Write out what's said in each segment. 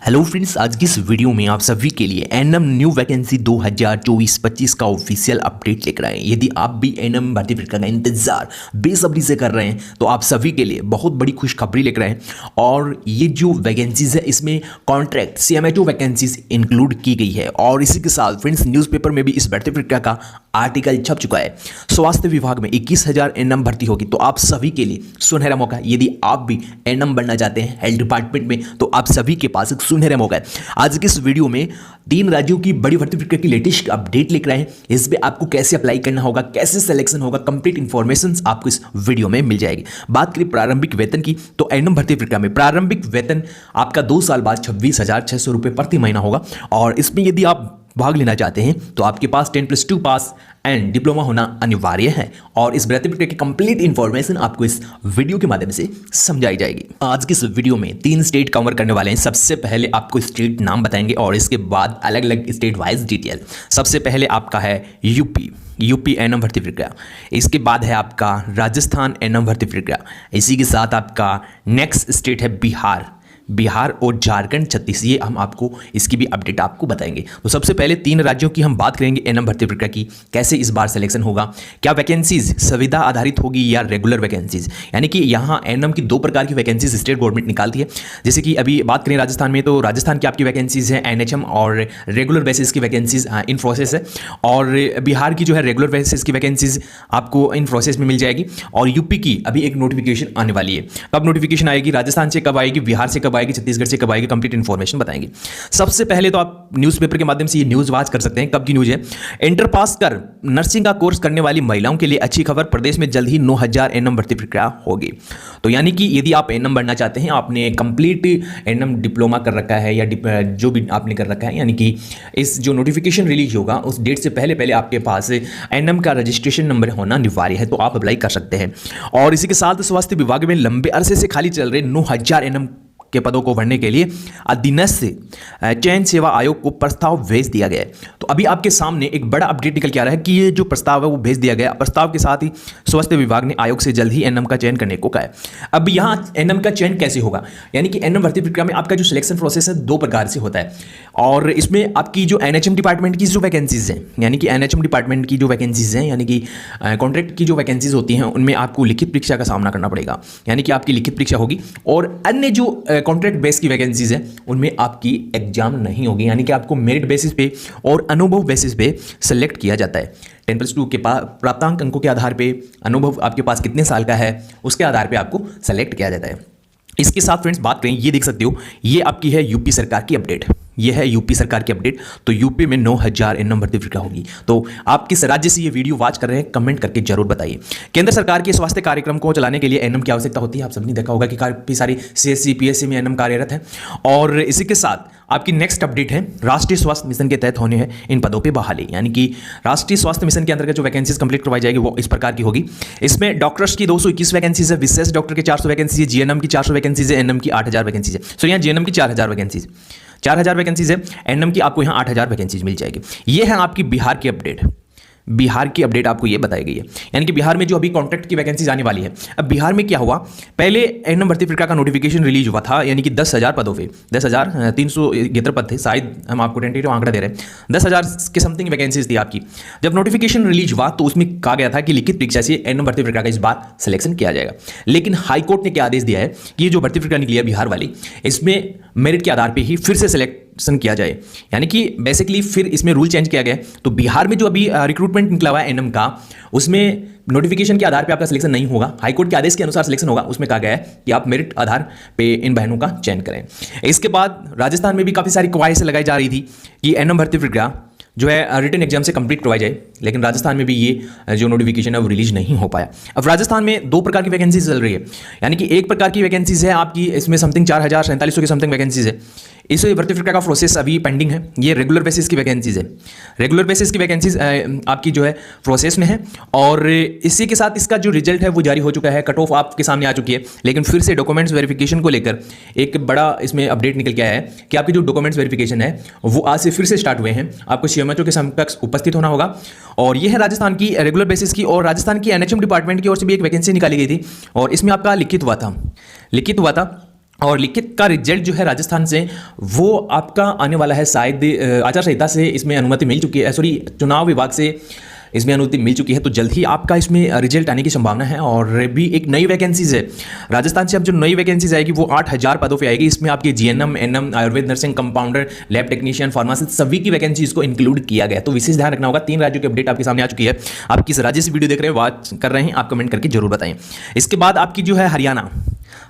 Hello friends, आज की इस वीडियो में आप सभी के लिए एनएम न्यू वैकेंसी 2024-25 का ऑफिशियल अपडेट लेकर आए हैं। यदि आप भी एनएम भर्ती प्रक्रिया का इंतजार बेसब्री से कर रहे हैं तो आप सभी के लिए बहुत बड़ी खुशखबरी लेकर आए हैं। और ये जो वैकेंसीज है इसमें कॉन्ट्रैक्ट सीएमएचओ वैकेंसीज इंक्लूड की गई है। और इसी के साथ फ्रेंड्स न्यूज़पेपर में भी इस भर्ती प्रक्रिया का आर्टिकल छप चुका है। स्वास्थ्य विभाग में 21,000 एनएम भर्ती होगी, तो आप सभी के लिए सुनहरा मौका। यदि आप भी एनएम बनना चाहते हैं हेल्थ डिपार्टमेंट में तो आप सभी के पास एक सुनहरा मौका है। आज की इस वीडियो में 3 राज्यों की बड़ी भर्ती प्रक्रिया की लेटेस्ट अपडेट लेकर आए हैं। इस पे आपको कैसे अप्लाई करना होगा, कैसे सिलेक्शन होगा, कंप्लीट इंफॉर्मेशन आपको इस वीडियो में मिल जाएगी। बात करें प्रारंभिक वेतन की तो एनएम भर्ती प्रक्रिया में प्रारंभिक वेतन आपका 2 साल बाद 26,600 रुपये प्रति महीना होगा। और इसमें यदि आप भाग लेना चाहते हैं तो आपके पास 10+2 पास एंड डिप्लोमा होना अनिवार्य है। और इस भर्ती प्रक्रिया की कंप्लीट इंफॉर्मेशन आपको इस वीडियो के माध्यम से समझाई जाएगी। आज की इस वीडियो में 3 स्टेट कवर करने वाले हैं। सबसे पहले आपको स्टेट नाम बताएंगे और इसके बाद अलग अलग स्टेट वाइज डिटेल। सबसे पहले आपका है यूपी एनएम भर्ती प्रक्रिया। इसके बाद है आपका राजस्थान एनएम भर्ती प्रक्रिया। इसी के साथ आपका नेक्स्ट स्टेट है बिहार और झारखंड, छत्तीसगढ़। ये हम आपको इसकी भी अपडेट आपको बताएंगे। तो सबसे पहले 3 राज्यों की हम बात करेंगे एनएम भर्ती प्रक्रिया की, कैसे इस बार सिलेक्शन होगा, क्या वैकेंसीज सुविधा आधारित होगी या रेगुलर वैकेंसीज। यानी कि यहाँ एनएम की 2 प्रकार की वैकेंसीज स्टेट गवर्नमेंट निकालती है। जैसे कि अभी बात करें राजस्थान में तो राजस्थान की आपकी वैकेंसीज है एनएचएम और रेगुलर बेसिस की वैकेंसीज इन प्रोसेस है। और बिहार की जो है रेगुलर बेसिस की वैकेंसीज आपको इन प्रोसेस में मिल जाएगी। और यूपी की अभी एक नोटिफिकेशन आने वाली है। कब नोटिफिकेशन आएगी, राजस्थान से कब आएगी, बिहार से कब आएगी, छत्तीसगढ़ से कब आएगी, कंप्लीट इंफॉर्मेशन बताएंगे। सबसे पहले तो आप न्यूज़पेपर के माध्यम से ये न्यूज़ वॉच कर सकते हैं। कब की न्यूज़ है, इंटर पास कर नर्सिंग का कोर्स करने वाली महिलाओं के लिए अच्छी खबर, प्रदेश में जल्द ही 9,000 एनएम भर्ती प्रक्रिया होगी। तो यानी कि यदि आप एनएम बनना चाहते हैं, आपने कंप्लीट एनएम डिप्लोमा कर रखा है या जो भी आपने कर रखा है, यानी कि इस जो नोटिफिकेशन रिलीज होगा उस डेट से पहले पहले आपके पास एनएम का रजिस्ट्रेशन नंबर होना अनिवार्य है, तो आप अप्लाई कर सकते हैं। और इसी के साथ स्वास्थ्य विभाग में लंबे अरसे से खाली चल रहे 9,000 एनएम के पदों को भरने के लिए अधीनस्थ चयन सेवा आयोग को प्रस्ताव भेज दिया गया है। तो अभी आपके सामने एक बड़ा अपडेट निकल के आ रहा है कि ये जो प्रस्ताव है वो भेज दिया गया। प्रस्ताव के साथ ही स्वास्थ्य विभाग ने आयोग से जल्द ही एनएम का चयन करने को कहा है। अब यहाँ एनएम का चयन कैसे होगा, यानी कि एनएम भर्ती प्रक्रिया में आपका जो सिलेक्शन प्रोसेस है 2 प्रकार से होता है। और इसमें आपकी जो एनएचएम डिपार्टमेंट की जो वैकेंसीज हैं, यानी कि एनएचएम डिपार्टमेंट की जो वैकेंसीज हैं, यानी कि कॉन्ट्रैक्ट की जो वैकेंसीज होती हैं, उनमें आपको लिखित परीक्षा का सामना करना पड़ेगा। यानी कि आपकी लिखित परीक्षा होगी। और अन्य जो कॉन्ट्रैक्ट बेस की वैकेंसीज है उनमें आपकी एग्जाम नहीं होगी, यानी कि आपको मेरिट बेसिस पे और अनुभव बेसिस पे सेलेक्ट किया जाता है। 10+2 के प्राप्तांक अंकों के आधार पे, अनुभव आपके पास कितने साल का है उसके आधार पे आपको सेलेक्ट किया जाता है। इसके साथ फ्रेंड्स बात करें, ये देख सकते हो, ये आपकी है यूपी सरकार की अपडेट। ये है यूपी सरकार की अपडेट। तो यूपी में 9,000 एनएम भर्ती प्रक्रिया होगी। तो आप किस राज्य से ये वीडियो वॉच कर रहे हैं कमेंट करके जरूर बताइए। केंद्र सरकार के स्वास्थ्य कार्यक्रम को चलाने के लिए एनएम की आवश्यकता होती है। आप सबने देखा होगा कि काफी सारी सीएससी पीएससी में एनएम कार्यरत है। और इसी के साथ आपकी नेक्स्ट अपडेट है राष्ट्रीय स्वास्थ्य मिशन के तहत होने हैं इन पदों पे बहाली। यानी कि राष्ट्रीय स्वास्थ्य मिशन के अंतर्गत जो वैकेंसीज कंप्लीट करवाई जाएगी वो इस प्रकार की होगी। इसमें डॉक्टर्स की 221 वैकेंसीज है, विशेष डॉक्टर के 400 वैकेंसीज है, जीएनएम की 400 वैकेंसीज है, एनएम की 8,000 वैकेंसीज है। सो यहाँ जीएनएम की 4,000 वैकेंसीज है, एनएम की आपको यहाँ 8,000 वैकेंसीज मिल जाएगी। ये है आपकी बिहार की अपडेट। बिहार की अपडेट आपको ये बताई गई है, यानी कि बिहार में जो अभी कॉन्ट्रैक्ट की वैकेंसीज आने वाली है। अब बिहार में क्या हुआ, पहले एनएम भर्ती प्रक्रिया का नोटिफिकेशन रिलीज हुआ था, यानी कि 10,000 पदों पे 10,373 पद थे। शायद हम आपको टेंटेटिव आंकड़ा दे रहे हैं, 10,000 के समथिंग वैकेंसीज थी आपकी। जब नोटिफिकेशन रिलीज हुआ तो उसमें कहा गया था कि लिखित परीक्षा से एनएम भर्ती प्रक्रिया का इस बार सिलेक्शन किया जाएगा। लेकिन हाईकोर्ट ने क्या आदेश दिया है कि ये जो भर्ती प्रक्रिया निकली है बिहार वाली, इसमें मेरिट के आधार पर ही फिर से सिलेक्शन किया जाए। यानी कि बेसिकली फिर इसमें रूल चेंज किया गया। तो बिहार में जो अभी रिक्रूटमेंट निकला हुआ है एनएम का, उसमें नोटिफिकेशन के आधार पे आपका सिलेक्शन नहीं होगा, हाईकोर्ट के आदेश के अनुसार सिलेक्शन होगा। उसमें कहा गया है कि आप मेरिट आधार पे इन बहनों का चयन करें। इसके बाद राजस्थान में भी काफ़ी सारी कवायद लगाई जा रही थी कि एनएम भर्ती प्रक्रिया जो है रिटन एग्जाम से कंप्लीट करवाई जाए, लेकिन राजस्थान में भी ये जो नोटिफिकेशन है वो रिलीज नहीं हो पाया। अब राजस्थान में 2 प्रकार की वैकेंसीज चल रही है, यानी कि एक प्रकार की वैकेंसीज है आपकी, इसमें समथिंग 4,4700 की समथिंग वैकेंसीज है। इस भर्ती प्रक्रिया का प्रोसेस अभी पेंडिंग है। ये रेगुलर बेसिस की वैकेंसीज है, रेगुलर बेसिस की वैकेंसीज आपकी जो है प्रोसेस में है। और इसी के साथ इसका जो रिजल्ट है वो जारी हो चुका है, कट ऑफ आपके सामने आ चुकी है। लेकिन फिर से डॉक्यूमेंट्स वेरिफिकेशन को लेकर एक बड़ा इसमें अपडेट निकल के आया है कि आपकी जो डॉक्यूमेंट्स वेरिफिकेशन है वो आज से फिर से स्टार्ट हुए हैं। आपको सीएमएचओ के समकक्ष उपस्थित होना होगा। और ये है राजस्थान की रेगुलर बेसिस की। और राजस्थान की एनएचएम डिपार्टमेंट की ओर से भी एक वैकेंसी निकाली गई थी और इसमें आपका लिखित हुआ था। और लिखित का रिजल्ट जो है राजस्थान से वो आपका आने वाला है शायद आचार संहिता से इसमें अनुमति मिल चुकी है, सॉरी चुनाव विभाग से इसमें अनुमति मिल चुकी है, तो जल्द ही आपका इसमें रिजल्ट आने की संभावना है। और भी एक नई वैकेंसीज है राजस्थान से, अब जो नई वैकेंसीज आएगी वो 8000 पदों पे आएगी। इसमें आपके GNM, NM, Ayurveda nursing, compounder, lab technician, pharmacist सभी की वैकेंसीज को इंक्लूड किया गया। तो विशेष ध्यान रखना होगा। 3 राज्यों की अपडेट आपके सामने आ चुकी है। आप किस राज्य से वीडियो देख रहे हैं, वॉच कर रहे हैं, आप कमेंट करके जरूर बताएं। इसके बाद आपकी जो है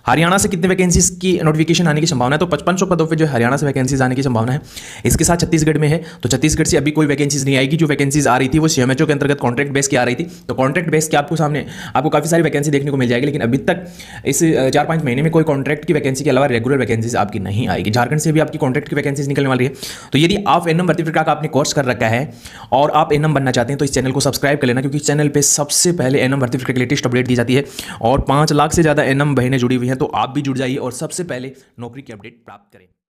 हरियाणा से कितने वैकेंसीज की नोटिफिकेशन आने की संभावना है, तो 5500 पदों पे जो हरियाणा से वैकेंसीज आने की संभावना है। इसके साथ छत्तीसगढ़ में है, तो छत्तीसगढ़ से अभी कोई वैकेंसीज नहीं आएगी। जो वैकेंसीज आ रही थी वो सीएमएचओ के अंतर्गत कॉन्ट्रैक्ट बेस की आ रही थी, तो कॉन्ट्रैक्ट बेस के आपको काफी सारी वैकेंसी देखने को मिल जाएगी। लेकिन अभी तक इस 4-5 महीने में कोई कॉन्ट्रैक्ट की वैकेंसी के अलावा रेगुलर वैकेंसीज आपकी नहीं आएगी। झारखंड से भी आपकी कॉन्ट्रैक्ट की वैकेंसीज निकलने वाली है। तो यदि आप एनएम भर्ती प्रक्रिया का आपने कोर्स कर रखा है और आप एनएम बनना चाहते हैं तो इस चैनल को सब्सक्राइब कर लेना, क्योंकि इस चैनल पे सबसे पहले एनएम भर्ती प्रक्रिया की लेटेस्ट अपडेट दी जाती है। और 5 लाख से ज़्यादा एनएम बहनें जुड़ी हुई हैं, तो आप भी जुड़ जाइए और सबसे पहले नौकरी की अपडेट प्राप्त करें।